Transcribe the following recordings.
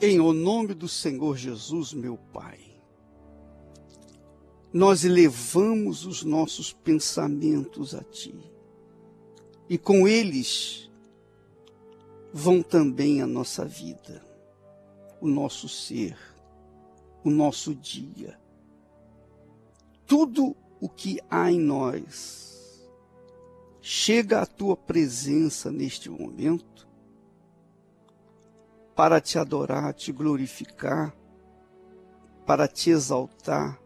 Em o nome do Senhor Jesus, meu Pai, nós elevamos os nossos pensamentos a Ti. E com eles vão também a nossa vida, o nosso ser, o nosso dia. Tudo o que há em nós chega à Tua presença neste momento para te adorar, te glorificar, para te exaltar,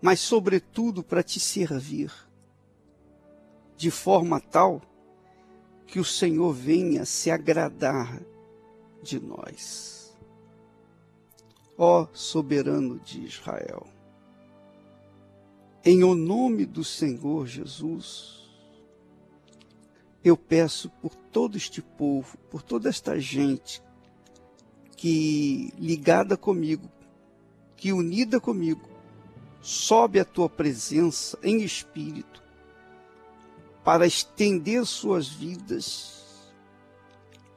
mas sobretudo para te servir, de forma tal que o Senhor venha se agradar de nós. Ó soberano de Israel, em o nome do Senhor Jesus, eu peço por todo este povo, por toda esta gente que, ligada comigo, que unida comigo, sobe à Tua presença em espírito, para estender suas vidas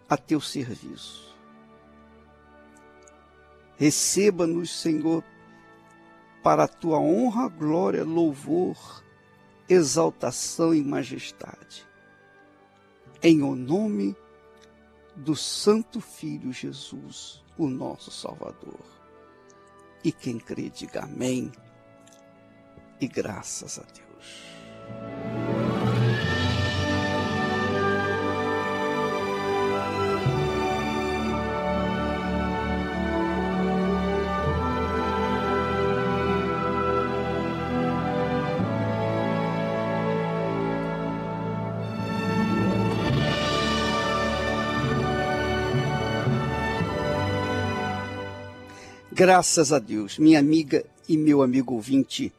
a Teu serviço. Receba-nos, Senhor, para a Tua honra, glória, louvor, exaltação e majestade. Em o nome do Santo Filho Jesus, o nosso Salvador. E quem crê, diga amém. E graças a Deus. Graças a Deus, minha amiga e meu amigo ouvinte.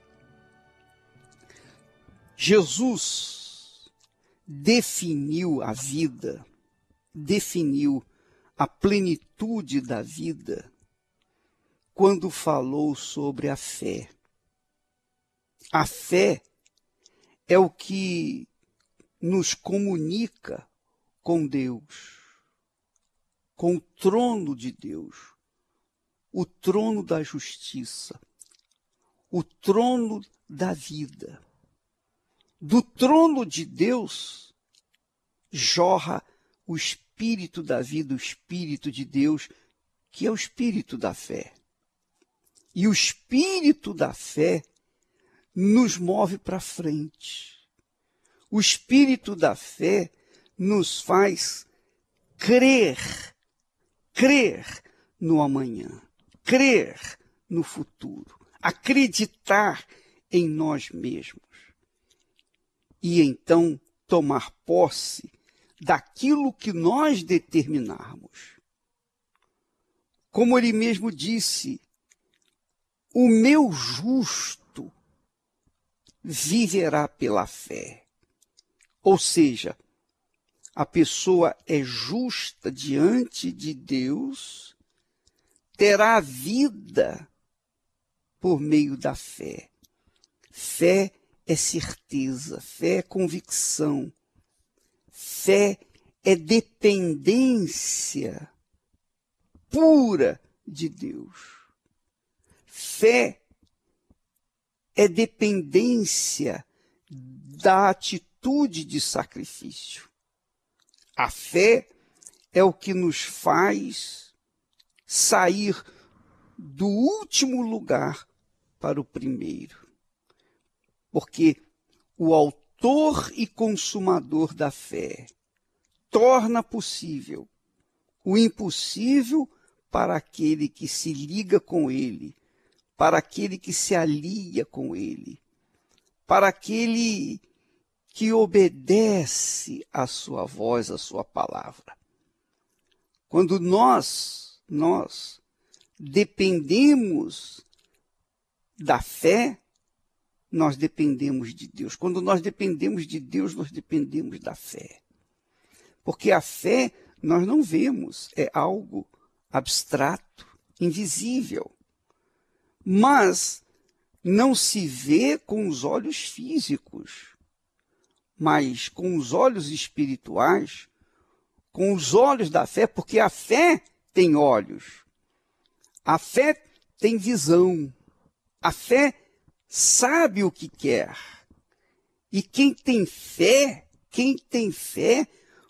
Jesus definiu a vida, definiu a plenitude da vida quando falou sobre a fé. A fé é o que nos comunica com Deus, com o trono de Deus. O trono da justiça, o trono da vida. Do trono de Deus jorra o Espírito da vida, o Espírito de Deus, que é o Espírito da fé. E o Espírito da fé nos move para frente. O Espírito da fé nos faz crer no amanhã. Crer no futuro, acreditar em nós mesmos e então tomar posse daquilo que nós determinarmos. Como ele mesmo disse, o meu justo viverá pela fé. Ou seja, a pessoa é justa diante de Deus, terá vida por meio da fé. Fé é certeza, fé é convicção, fé é dependência pura de Deus. Fé é dependência da atitude de sacrifício. A fé é o que nos faz sair do último lugar para o primeiro. Porque o autor e consumador da fé torna possível o impossível para aquele que se liga com ele, para aquele que se alia com ele, para aquele que obedece à sua voz, à sua palavra. Quando nós dependemos da fé, nós dependemos de Deus. Quando nós dependemos de Deus, nós dependemos da fé. Porque a fé nós não vemos, é algo abstrato, invisível. Mas não se vê com os olhos físicos, mas com os olhos espirituais, com os olhos da fé, porque a fé tem olhos. A fé tem visão. A fé sabe o que quer. E quem tem fé,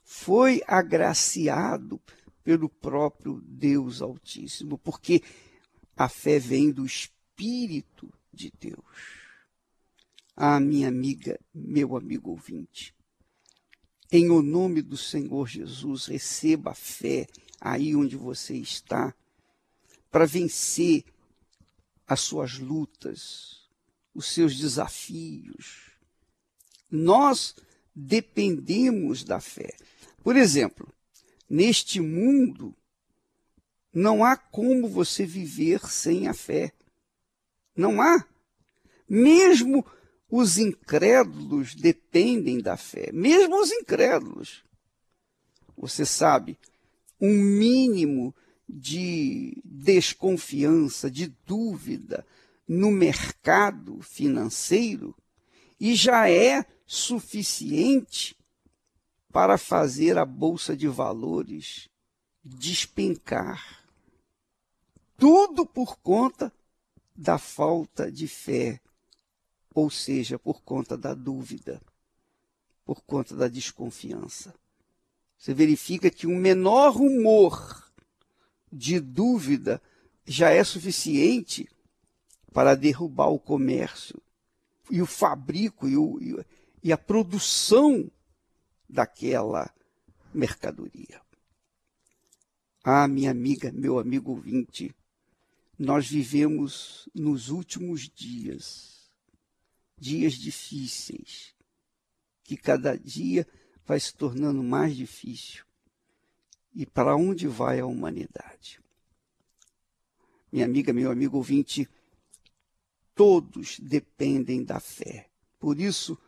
foi agraciado pelo próprio Deus Altíssimo, porque a fé vem do Espírito de Deus. Ah, minha amiga, meu amigo ouvinte, em o nome do Senhor Jesus, receba a fé aí onde você está, para vencer as suas lutas, os seus desafios. Nós dependemos da fé. Por exemplo, neste mundo, não há como você viver sem a fé. Não há. Mesmo os incrédulos dependem da fé. Mesmo os incrédulos. Você sabe, um mínimo de desconfiança, de dúvida no mercado financeiro e já é suficiente para fazer a bolsa de valores despencar. Tudo por conta da falta de fé, ou seja, por conta da dúvida, por conta da desconfiança. Você verifica que um menor rumor de dúvida já é suficiente para derrubar o comércio e o fabrico e a produção daquela mercadoria. Ah, minha amiga, meu amigo ouvinte, nós vivemos nos últimos dias, dias difíceis, que cada dia vai se tornando mais difícil. E para onde vai a humanidade? Minha amiga, meu amigo ouvinte, todos dependem da fé. Por isso,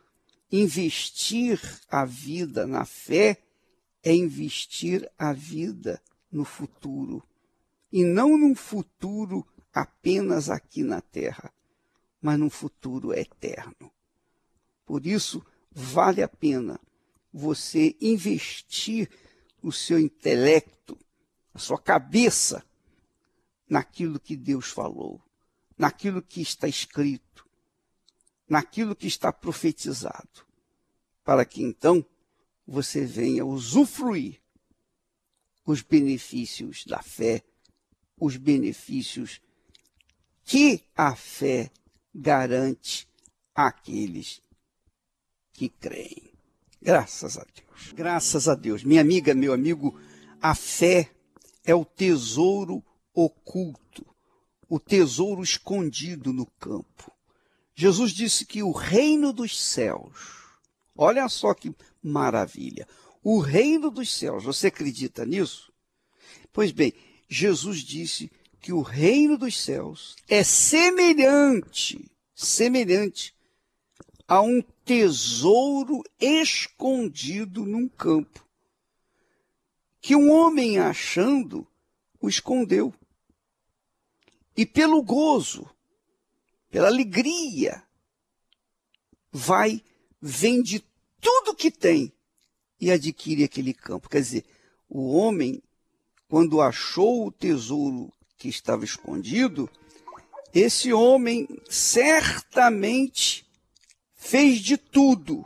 investir a vida na fé é investir a vida no futuro. E não num futuro apenas aqui na Terra, mas num futuro eterno. Por isso, vale a pena você investir o seu intelecto, a sua cabeça, naquilo que Deus falou, naquilo que está escrito, naquilo que está profetizado, para que então você venha usufruir os benefícios da fé, os benefícios que a fé garante àqueles que creem. Graças a Deus. Graças a Deus. Minha amiga, meu amigo, a fé é o tesouro oculto, o tesouro escondido no campo. Jesus disse que o reino dos céus, olha só que maravilha, o reino dos céus, você acredita nisso? Pois bem, Jesus disse que o reino dos céus é semelhante a um tesouro escondido num campo, que um homem achando o escondeu. E pelo gozo, pela alegria, vende tudo que tem e adquire aquele campo. Quer dizer, o homem, quando achou o tesouro que estava escondido, esse homem certamente fez de tudo,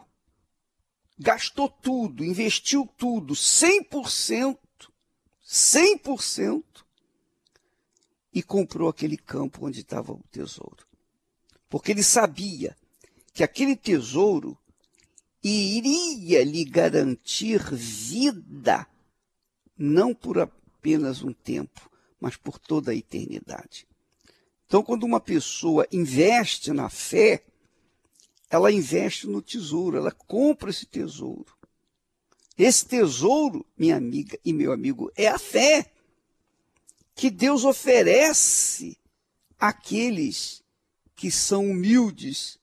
gastou tudo, investiu tudo, 100%, e comprou aquele campo onde estava o tesouro. Porque ele sabia que aquele tesouro iria lhe garantir vida, não por apenas um tempo, mas por toda a eternidade. Então, quando uma pessoa investe na fé, ela investe no tesouro, ela compra esse tesouro. Esse tesouro, minha amiga e meu amigo, é a fé que Deus oferece àqueles que são humildes,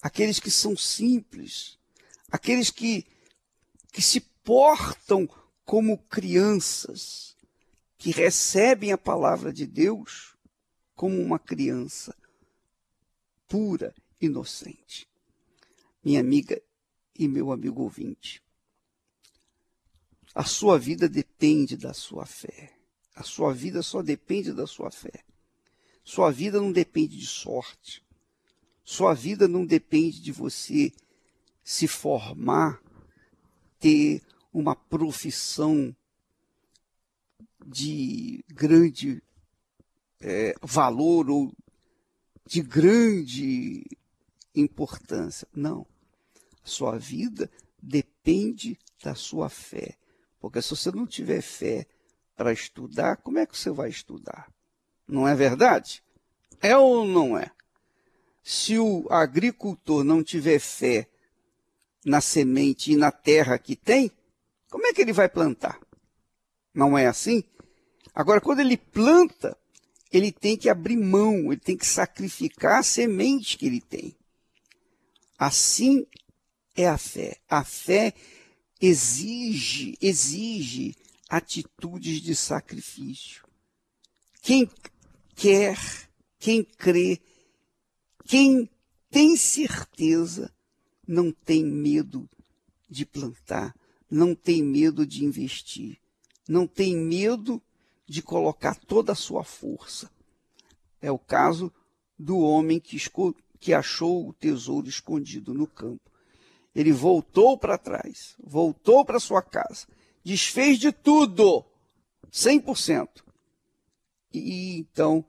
aqueles que são simples, aqueles que se portam como crianças, que recebem a palavra de Deus como uma criança pura, inocente. Minha amiga e meu amigo ouvinte, a sua vida depende da sua fé. A sua vida só depende da sua fé. Sua vida não depende de sorte. Sua vida não depende de você se formar, ter uma profissão de grande valor ou de grande importância. Não. A sua vida depende da sua fé. Porque se você não tiver fé para estudar, como é que você vai estudar? Não é verdade? É ou não é? Se o agricultor não tiver fé na semente e na terra que tem, como é que ele vai plantar? Não é assim? Agora, quando ele planta, ele tem que abrir mão, ele tem que sacrificar a semente que ele tem. Assim é a fé. A fé exige atitudes de sacrifício. Quem quer, quem crê, quem tem certeza, não tem medo de plantar, não tem medo de investir, não tem medo de colocar toda a sua força. É o caso do homem que achou o tesouro escondido no campo. Ele voltou para trás, voltou para sua casa, desfez de tudo, 100%. E então,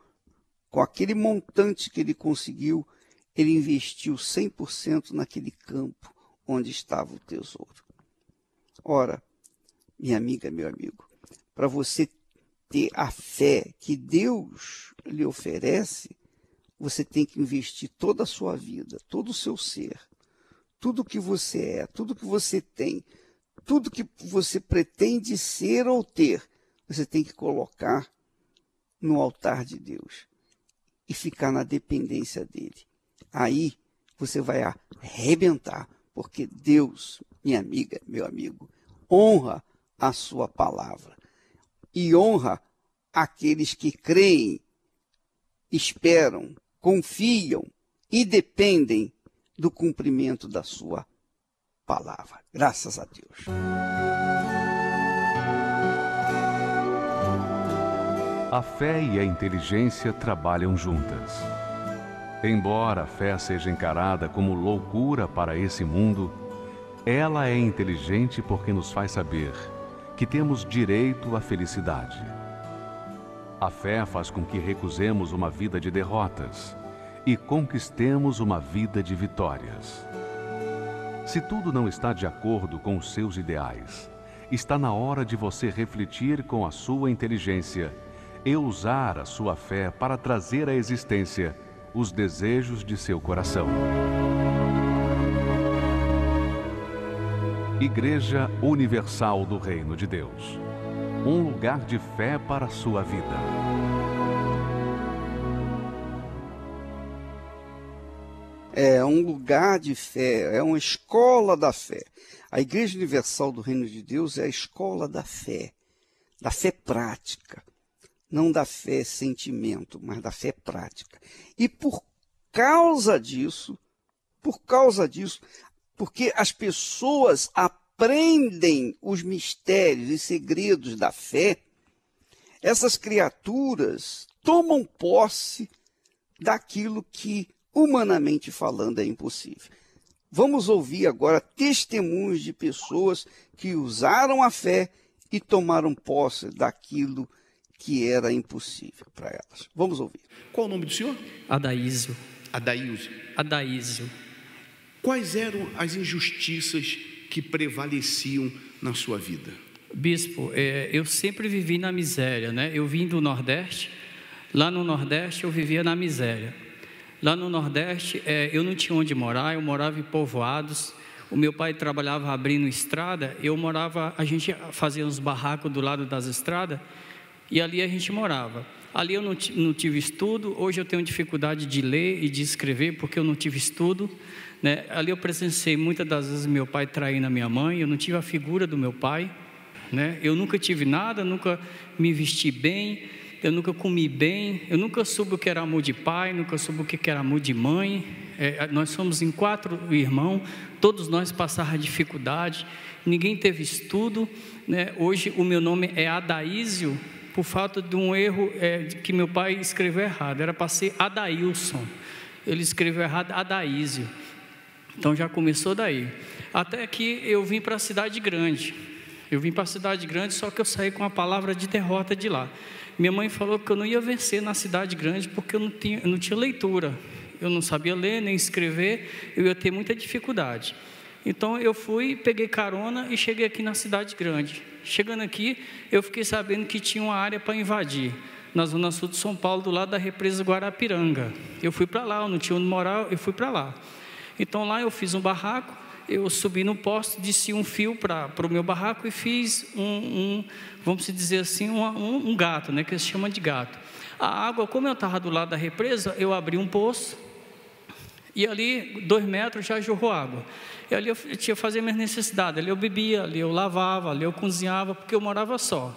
com aquele montante que ele conseguiu, ele investiu 100% naquele campo onde estava o tesouro. Ora, minha amiga, meu amigo, para você ter a fé que Deus lhe oferece, você tem que investir toda a sua vida, todo o seu ser, tudo que você é, tudo que você tem, tudo que você pretende ser ou ter, você tem que colocar no altar de Deus e ficar na dependência dele. Aí você vai arrebentar, porque Deus, minha amiga, meu amigo, honra a sua palavra e honra aqueles que creem, esperam, confiam e dependem do cumprimento da sua palavra. Graças a Deus. A fé e a inteligência trabalham juntas. Embora a fé seja encarada como loucura para esse mundo, ela é inteligente porque nos faz saber que temos direito à felicidade. A fé faz com que recusemos uma vida de derrotas e conquistemos uma vida de vitórias. Se tudo não está de acordo com os seus ideais, está na hora de você refletir com a sua inteligência e usar a sua fé para trazer à existência os desejos de seu coração. Igreja Universal do Reino de Deus. Um lugar de fé para a sua vida. É um lugar de fé, é uma escola da fé. A Igreja Universal do Reino de Deus é a escola da fé prática. Não da fé sentimento, mas da fé prática. E por causa disso, porque as pessoas aprendem os mistérios e segredos da fé, essas criaturas tomam posse daquilo que, humanamente falando, é impossível. Vamos ouvir agora testemunhos de pessoas que usaram a fé e tomaram posse daquilo que era impossível para elas. Vamos ouvir. Qual o nome do senhor? Adaísio. Adaísio. Quais eram as injustiças que prevaleciam na sua vida? Bispo, eu sempre vivi na miséria, né? Eu vim do Nordeste. Lá no Nordeste eu vivia na miséria. Lá no Nordeste eu não tinha onde morar, eu morava em povoados. O meu pai trabalhava abrindo estrada, a gente fazia uns barracos do lado das estradas e ali a gente morava. Ali eu não tive estudo, hoje eu tenho dificuldade de ler e de escrever porque eu não tive estudo, né? Ali eu presenciei muitas das vezes meu pai traindo a minha mãe, eu não tive a figura do meu pai, né? Eu nunca tive nada, nunca me vesti bem, eu nunca comi bem, eu nunca soube o que era amor de pai, nunca soube o que era amor de mãe. Nós somos em 4 irmãos, todos nós passávamos dificuldade, ninguém teve estudo, né? Hoje o meu nome é Adaísio, por fato de um erro que meu pai escreveu errado. Era para ser Adailson. Ele escreveu errado Adaísio. Então já começou daí. Até que eu vim para a cidade grande. Só que eu saí com a palavra de derrota de lá. Minha mãe falou que eu não ia vencer na cidade grande porque eu não tinha leitura. Eu não sabia ler nem escrever, eu ia ter muita dificuldade. Então eu peguei carona e cheguei aqui na cidade grande. Chegando aqui, eu fiquei sabendo que tinha uma área para invadir, na zona sul de São Paulo, do lado da represa Guarapiranga. Eu fui para lá, eu não tinha onde morar, eu fui para lá. Então lá eu fiz um barraco, eu subi no poste, desci um fio para o meu barraco e fiz vamos dizer assim, um gato, né, que eles chamam de gato. A água, como eu estava do lado da represa, eu abri um poço e ali 2 metros já jorrou água. E ali eu tinha que fazer minhas necessidades, ali eu bebia, ali eu lavava, ali eu cozinhava, porque eu morava só.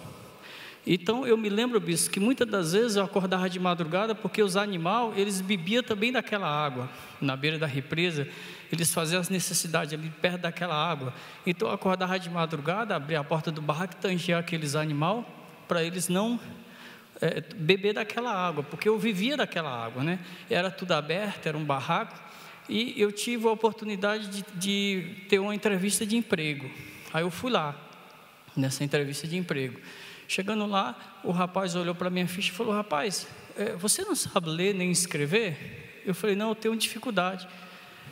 Então eu me lembro, bispo, que muitas das vezes eu acordava de madrugada, porque os animais, eles bebiam também daquela água, na beira da represa, eles faziam as necessidades ali perto daquela água. Então eu acordava de madrugada, abria a porta do barraco e tangia aqueles animais, para eles não beber daquela água, porque eu vivia daquela água, né? Era tudo aberto, era um barraco. E eu tive a oportunidade de ter uma entrevista de emprego. Aí eu fui lá, nessa entrevista de emprego. Chegando lá, o rapaz olhou para a minha ficha e falou: rapaz, você não sabe ler nem escrever? Eu falei: não, eu tenho dificuldade.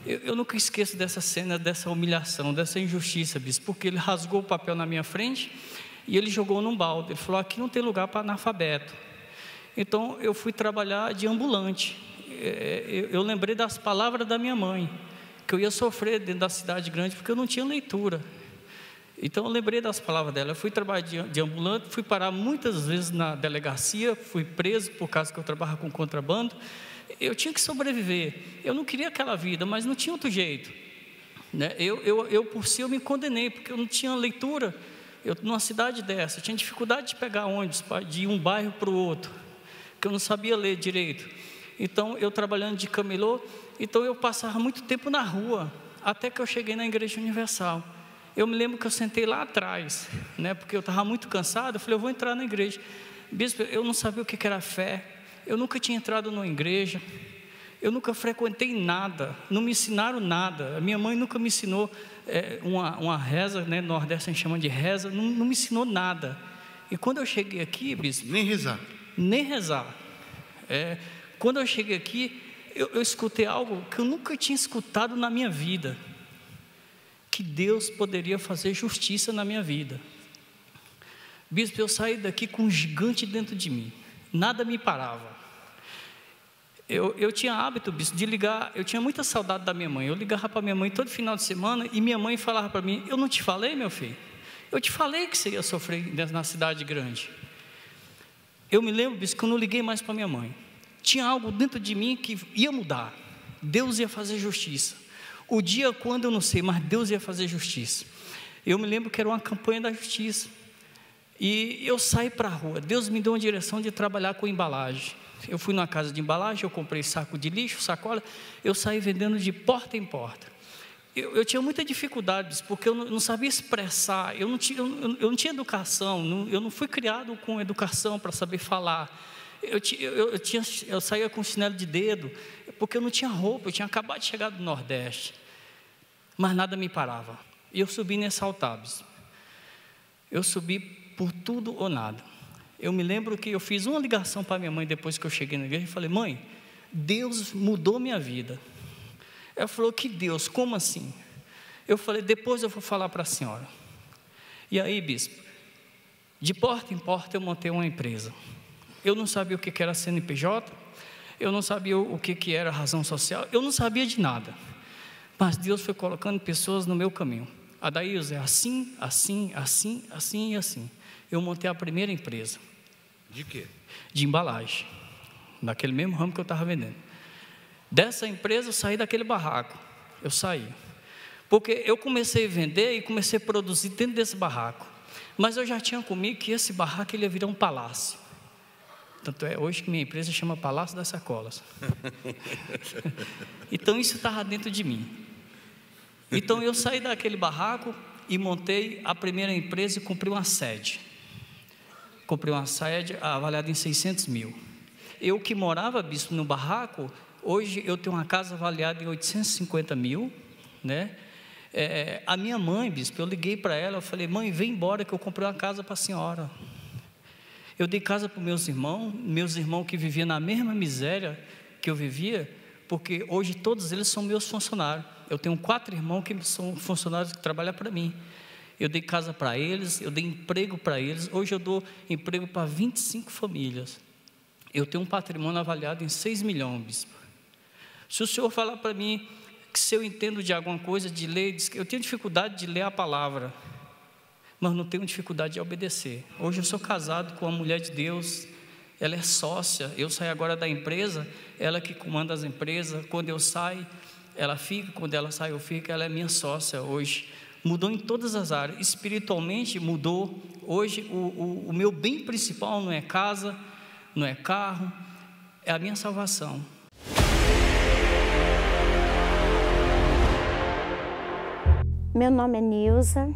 Eu nunca esqueço dessa cena, dessa humilhação, dessa injustiça, bispo, porque ele rasgou o papel na minha frente e ele jogou num balde. Ele falou: aqui não tem lugar para analfabeto. Então eu fui trabalhar de ambulante. Eu lembrei das palavras da minha mãe, que eu ia sofrer dentro da cidade grande porque eu não tinha leitura. Então eu lembrei das palavras dela. Eu fui trabalhar de ambulante, fui parar muitas vezes na delegacia, fui preso por causa que eu trabalhava com contrabando. Eu tinha que sobreviver. Eu não queria aquela vida, mas não tinha outro jeito, né? Eu por si eu me condenei, porque eu não tinha leitura. Eu numa cidade dessa, eu tinha dificuldade de pegar ônibus, de um bairro para o outro, que eu não sabia ler direito. Então, eu trabalhando de camelô, então eu passava muito tempo na rua, até que eu cheguei na Igreja Universal. Eu me lembro que eu sentei lá atrás, né, porque eu estava muito cansado. Eu falei: eu vou entrar na igreja. Bispo, eu não sabia o que era fé, eu nunca tinha entrado numa igreja, eu nunca frequentei nada, não me ensinaram nada. A minha mãe nunca me ensinou uma reza, né, no Nordeste a gente chama de reza, não me ensinou nada. E quando eu cheguei aqui, bispo... Nem rezar. Nem rezar. Quando eu cheguei aqui, eu escutei algo que eu nunca tinha escutado na minha vida, que Deus poderia fazer justiça na minha vida. Bispo, eu saí daqui com um gigante dentro de mim, nada me parava. Eu tinha hábito, bispo, de ligar. Eu tinha muita saudade da minha mãe. Eu ligava para minha mãe todo final de semana e minha mãe falava para mim: eu não te falei, meu filho? Eu te falei que você ia sofrer na cidade grande. Eu me lembro, bispo, que eu não liguei mais para minha mãe. Tinha algo dentro de mim que ia mudar. Deus ia fazer justiça. O dia quando eu não sei, mas Deus ia fazer justiça. Eu me lembro que era uma campanha da justiça. E eu saí para a rua. Deus me deu uma direção de trabalhar com embalagem. Eu fui numa casa de embalagem, eu comprei saco de lixo, sacola. Eu saí vendendo de porta em porta. Eu tinha muita dificuldade, porque eu não sabia expressar. Eu não tinha educação. Eu não fui criado com educação para saber falar. Eu saía com chinelo de dedo, porque eu não tinha roupa, eu tinha acabado de chegar do Nordeste, mas nada me parava. E eu subi nesse altar, eu subi por tudo ou nada. Eu me lembro que eu fiz uma ligação para minha mãe depois que eu cheguei na igreja e falei: mãe, Deus mudou minha vida. Ela falou: que Deus? Como assim? Eu falei: depois eu vou falar para a senhora. E aí, bispo, de porta em porta eu montei uma empresa. Eu não sabia o que era CNPJ, eu não sabia o que era razão social, eu não sabia de nada. Mas Deus foi colocando pessoas no meu caminho. Adaílson, é assim, assim, assim, assim e assim. Eu montei a primeira empresa. De quê? De embalagem, naquele mesmo ramo que eu estava vendendo. Dessa empresa eu saí daquele barraco, eu saí. Porque eu comecei a vender e comecei a produzir dentro desse barraco. Mas eu já tinha comigo que esse barraco ele ia virar um palácio. Tanto é hoje que minha empresa chama Palácio das Sacolas. Então isso estava dentro de mim. Então eu saí daquele barraco e montei a primeira empresa e comprei uma sede. comprei uma sede avaliada em 600 mil. Eu que morava, bispo, no barraco, hoje eu tenho uma casa avaliada em 850 mil, né? A minha mãe, bispo, eu liguei para ela, eu falei, mãe, vem embora que eu comprei uma casa para a senhora. Eu dei casa para meus irmãos que viviam na mesma miséria que eu vivia, porque hoje todos eles são meus funcionários. Eu tenho 4 irmãos que são funcionários que trabalham para mim. Eu dei casa para eles, eu dei emprego para eles. Hoje eu dou emprego para 25 famílias. Eu tenho um patrimônio avaliado em 6 milhões, bispo. Se o senhor falar para mim que se eu entendo de alguma coisa, de ler, eu tenho dificuldade de ler a palavra, mas não tenho dificuldade de obedecer. Hoje eu sou casado com uma mulher de Deus, ela é sócia, eu saio agora da empresa, ela que comanda as empresas, quando eu saio, ela fica, quando ela sai, eu fico, ela é minha sócia hoje. Mudou em todas as áreas, espiritualmente mudou. Hoje o meu bem principal não é casa, não é carro, é a minha salvação. Meu nome é Nilza,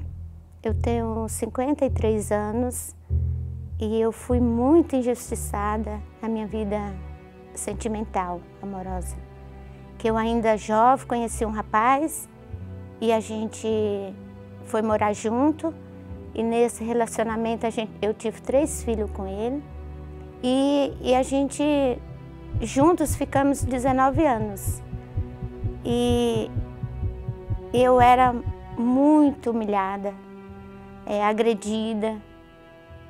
eu tenho 53 anos e eu fui muito injustiçada na minha vida sentimental, amorosa. Que eu ainda jovem conheci um rapaz e a gente foi morar junto e nesse relacionamento eu tive 3 filhos com ele e a gente juntos ficamos 19 anos e eu era muito humilhada, agredida.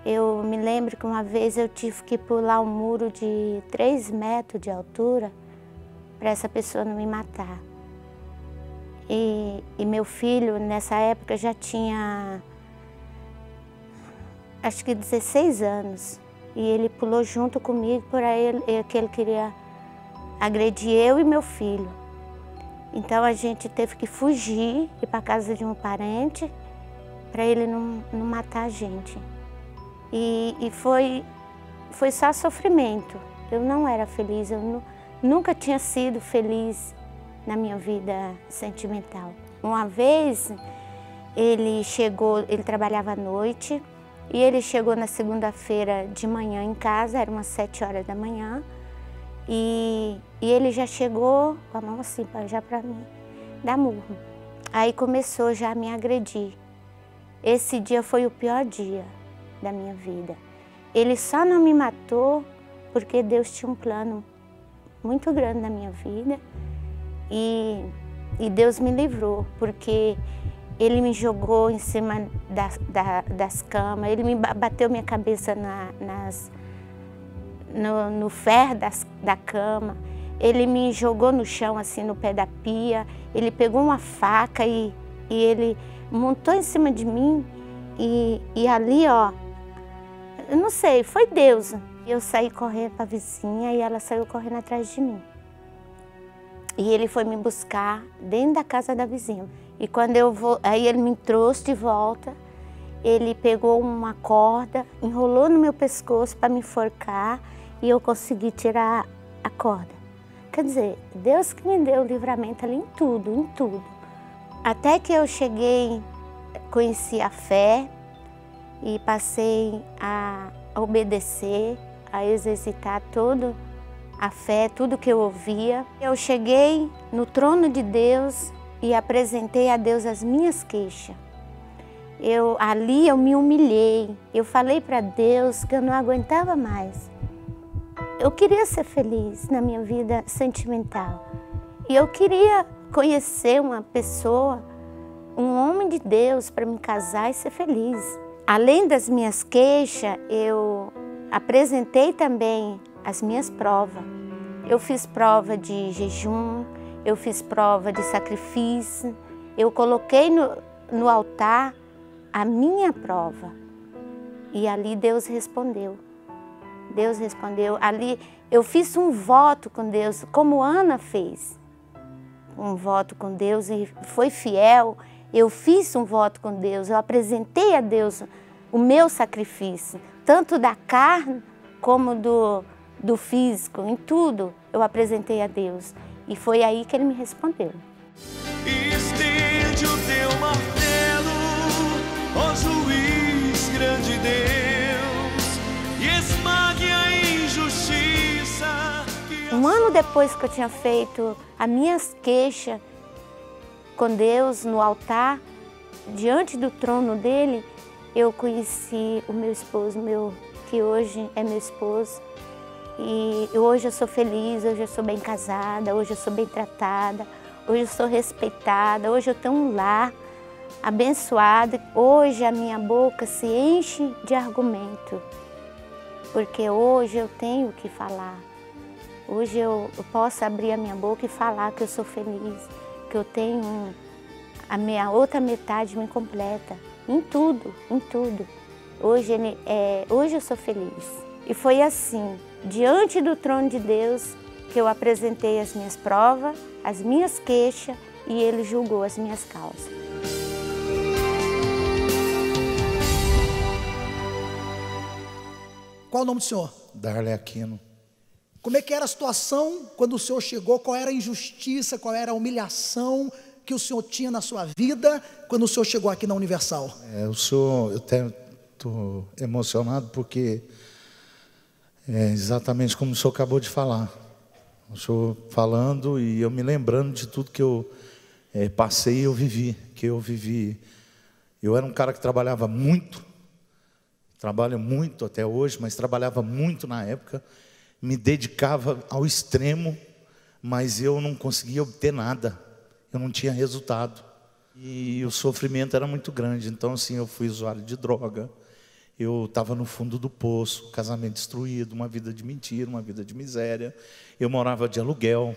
Eu me lembro que uma vez eu tive que pular um muro de 3 metros de altura para essa pessoa não me matar. E meu filho, nessa época, já tinha, acho que 16 anos. E ele pulou junto comigo, que ele queria agredir eu e meu filho. Então a gente teve que fugir, ir para a casa de um parente, para ele não matar a gente. E foi só sofrimento. Eu não era feliz, nunca tinha sido feliz na minha vida sentimental. Uma vez ele trabalhava à noite, e ele chegou na segunda-feira de manhã em casa, eram umas 7 horas da manhã, e ele já chegou com a mão assim, já para mim dar murro. Aí começou já a me agredir. Esse dia foi o pior dia da minha vida. Ele só não me matou porque Deus tinha um plano muito grande na minha vida e Deus me livrou, porque ele me jogou em cima das camas, ele me bateu minha cabeça no ferro da cama, ele me jogou no chão, assim, no pé da pia, ele pegou uma faca e ele montou em cima de mim e ali, ó, eu não sei, foi Deus. Eu saí correndo para a vizinha e ela saiu correndo atrás de mim. E ele foi me buscar dentro da casa da vizinha. E quando aí ele me trouxe de volta, ele pegou uma corda, enrolou no meu pescoço para me enforcar e eu consegui tirar a corda. Quer dizer, Deus que me deu o livramento ali em tudo, Até que eu cheguei, conheci a fé e passei a obedecer, a exercitar toda a fé, tudo que eu ouvia. Eu cheguei no trono de Deus e apresentei a Deus as minhas queixas. Ali eu me humilhei, eu falei para Deus que eu não aguentava mais. Eu queria ser feliz na minha vida sentimental. E eu queria conhecer uma pessoa, um homem de Deus para me casar e ser feliz. Além das minhas queixas, eu apresentei também as minhas provas. Eu fiz prova de jejum, eu fiz prova de sacrifício, eu coloquei no altar a minha prova. E ali Deus respondeu. Deus respondeu. Ali eu fiz um voto com Deus, como Ana fez. Um voto com Deus e foi fiel. Eu fiz um voto com Deus, eu apresentei a Deus o meu sacrifício, tanto da carne como do físico, em tudo eu apresentei a Deus. E foi aí que Ele me respondeu. Estende o teu martelo, ó juiz grande Deus, Um ano depois que eu tinha feito as minhas queixas com Deus no altar, diante do trono dele, eu conheci o meu esposo, que hoje é meu esposo. E hoje eu sou feliz, hoje eu sou bem casada, hoje eu sou bem tratada, hoje eu sou respeitada, hoje eu tenho um lar abençoado. Hoje a minha boca se enche de argumento, porque hoje eu tenho o que falar. Hoje eu posso abrir a minha boca e falar que eu sou feliz, que eu tenho a minha outra metade me completa, em tudo, em tudo. Hoje eu sou feliz. E foi assim, diante do trono de Deus, que eu apresentei as minhas provas, as minhas queixas, e ele julgou as minhas causas. Qual o nome do senhor? Darley Aquino. Como é que era a situação quando o senhor chegou? Qual era a injustiça, qual era a humilhação que o senhor tinha na sua vida quando o senhor chegou aqui na Universal? Eu até estou emocionado porque é exatamente como o senhor acabou de falar. O senhor falando e eu me lembrando de tudo que eu passei e eu vivi. Eu era um cara que trabalhava muito, trabalho muito até hoje, mas trabalhava muito na época, me dedicava ao extremo, mas eu não conseguia obter nada, eu não tinha resultado. E o sofrimento era muito grande, então assim, eu fui usuário de droga, eu estava no fundo do poço, casamento destruído, uma vida de mentira, uma vida de miséria, eu morava de aluguel.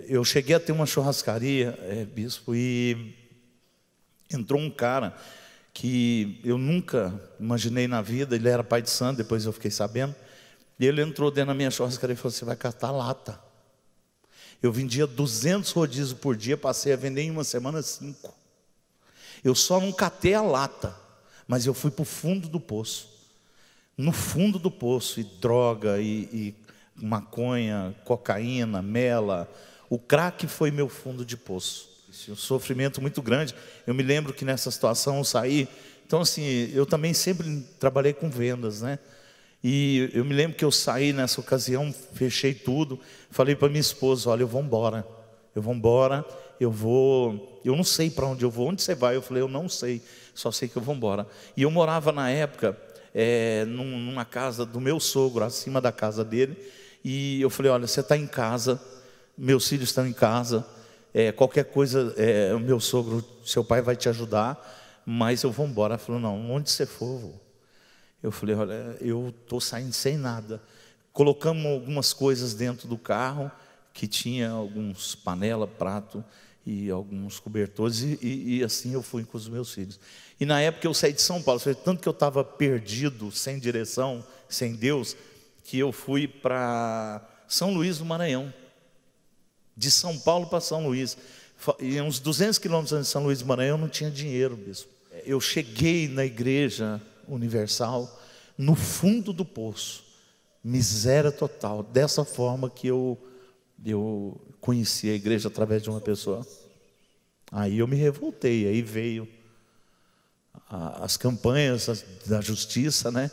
Eu cheguei a ter uma churrascaria, bispo, e entrou um cara que eu nunca imaginei na vida, ele era pai de santo, depois eu fiquei sabendo, e ele entrou dentro da minha churrascaria e falou: você vai catar lata. Eu vendia 200 rodízios por dia, passei a vender em uma semana 5. Eu só não catei a lata, mas eu fui para o fundo do poço. No fundo do poço, e droga, e maconha, cocaína, mela. O crack foi meu fundo de poço. Um sofrimento muito grande. Eu me lembro que nessa situação eu saí. Então assim, eu também sempre trabalhei com vendas, né? E eu me lembro que eu saí nessa ocasião, fechei tudo, falei para minha esposa: olha, eu vou embora, eu não sei para onde eu vou. Onde você vai? Eu falei: eu não sei, só sei que eu vou embora. E eu morava na época numa casa do meu sogro, acima da casa dele. E eu falei: olha, você está em casa, meus filhos estão em casa, qualquer coisa, o meu sogro, seu pai vai te ajudar, mas eu vou embora. Ela falou: não, onde você for, eu vou. Eu falei: olha, eu estou saindo sem nada. Colocamos algumas coisas dentro do carro, que tinha alguns panela, prato e alguns cobertores, e assim eu fui com os meus filhos. E na época eu saí de São Paulo, tanto que eu estava perdido, sem direção, sem Deus, que eu fui para São Luís do Maranhão. De São Paulo para São Luís, e uns 200 quilômetros antes de São Luís do Maranhão, eu não tinha dinheiro, bispo. Eu cheguei na igreja Universal, no fundo do poço, miséria total, dessa forma que eu conheci a igreja através de uma pessoa. Aí eu me revoltei, aí veio as campanhas da justiça, né?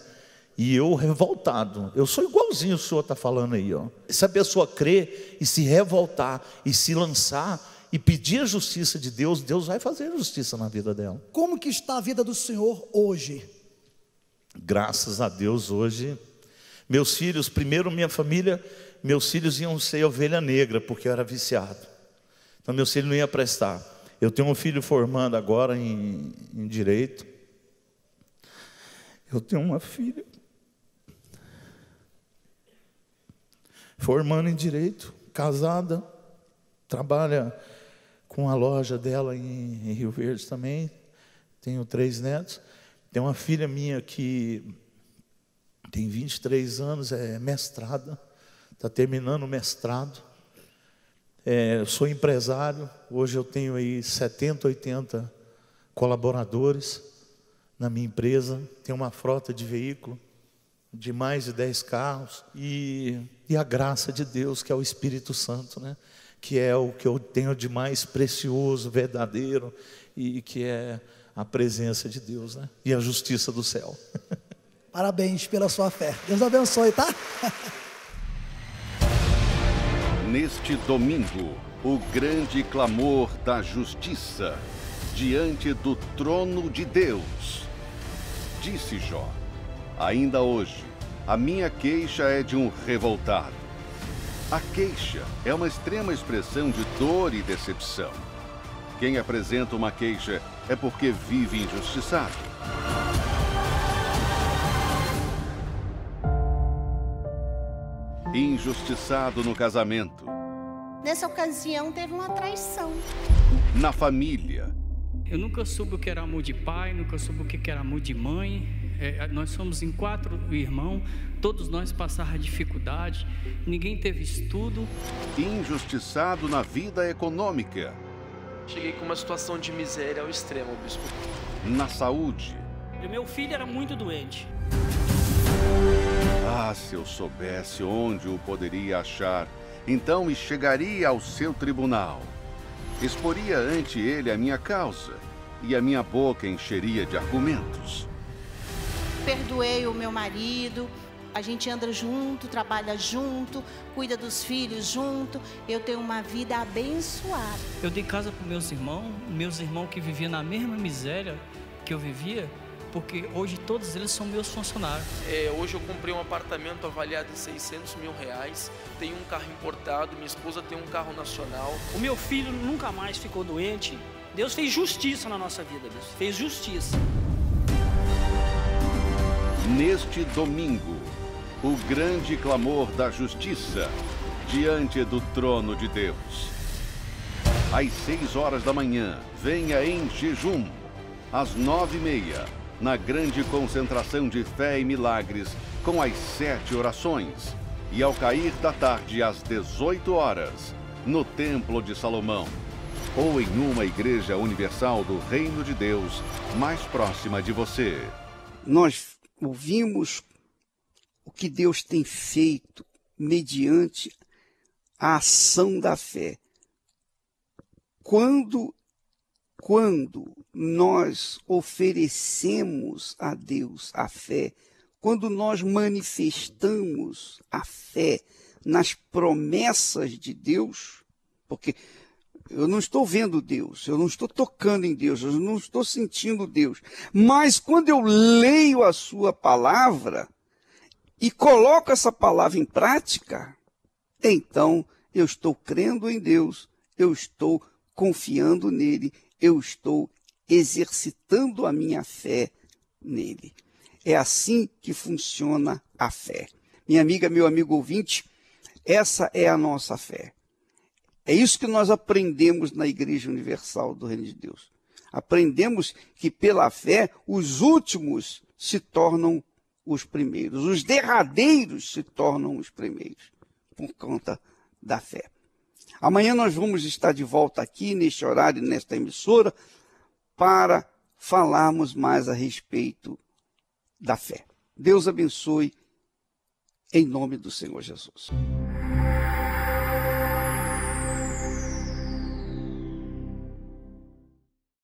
E eu revoltado, eu sou igualzinho o senhor está falando aí, ó. Se a pessoa crer e se revoltar e se lançar e pedir a justiça de Deus, Deus vai fazer justiça na vida dela. Como que está a vida do senhor hoje? Graças a Deus hoje, meus filhos, primeiro minha família, meus filhos iam ser ovelha negra, porque eu era viciado. Então meus filhos não iam prestar. Eu tenho um filho formando agora em Direito. Eu tenho uma filha formando em Direito, casada, trabalha com a loja dela em Rio Verde também. Tenho 3 netos. Tem uma filha minha que tem 23 anos, é mestrada, está terminando o mestrado. Sou empresário, hoje eu tenho aí 70, 80 colaboradores na minha empresa. Tenho uma frota de veículo de mais de 10 carros. E a graça de Deus, que é o Espírito Santo, né? Que é o que eu tenho de mais precioso, verdadeiro, e que é a presença de Deus, né? E a justiça do céu. Parabéns pela sua fé. Deus abençoe, tá? Neste domingo, o grande clamor da justiça diante do trono de Deus. Disse Jó: ainda hoje, a minha queixa é de um revoltado. A queixa é uma extrema expressão de dor e decepção. Quem apresenta uma queixa é porque vive injustiçado. Injustiçado no casamento. Nessa ocasião teve uma traição. Na família. Eu nunca soube o que era amor de pai, nunca soube o que era amor de mãe. Nós somos em 4 irmãos, todos nós passamos dificuldade, ninguém teve estudo. Injustiçado na vida econômica. Cheguei com uma situação de miséria ao extremo, bispo. Na saúde. O meu filho era muito doente. Ah, se eu soubesse onde o poderia achar, então me chegaria ao seu tribunal. Exporia ante ele a minha causa, e a minha boca encheria de argumentos. Perdoei o meu marido, a gente anda junto, trabalha junto, cuida dos filhos junto, eu tenho uma vida abençoada. Eu dei casa para meus irmãos que viviam na mesma miséria que eu vivia, porque hoje todos eles são meus funcionários. Hoje eu comprei um apartamento avaliado em 600 mil reais, tenho um carro importado, minha esposa tem um carro nacional. O meu filho nunca mais ficou doente. Deus fez justiça na nossa vida, Deus fez justiça. Neste domingo, o grande clamor da justiça diante do trono de Deus. Às 6 horas da manhã, venha em jejum. Às 9h30, na grande concentração de fé e milagres, com as 7 orações. E ao cair da tarde, às 18 horas, no Templo de Salomão. Ou em uma igreja universal do Reino de Deus, mais próxima de você. Nós ouvimos o que Deus tem feito mediante a ação da fé. Quando nós oferecemos a Deus a fé, quando nós manifestamos a fé nas promessas de Deus, porque eu não estou vendo Deus, eu não estou tocando em Deus, eu não estou sentindo Deus. Mas quando eu leio a sua palavra e coloco essa palavra em prática, então eu estou crendo em Deus, eu estou confiando nele, eu estou exercitando a minha fé nele. É assim que funciona a fé. Minha amiga, meu amigo ouvinte, essa é a nossa fé. É isso que nós aprendemos na Igreja Universal do Reino de Deus. Aprendemos que pela fé os últimos se tornam os primeiros, os derradeiros se tornam os primeiros, por conta da fé. Amanhã nós vamos estar de volta aqui, neste horário, nesta emissora, para falarmos mais a respeito da fé. Deus abençoe, em nome do Senhor Jesus.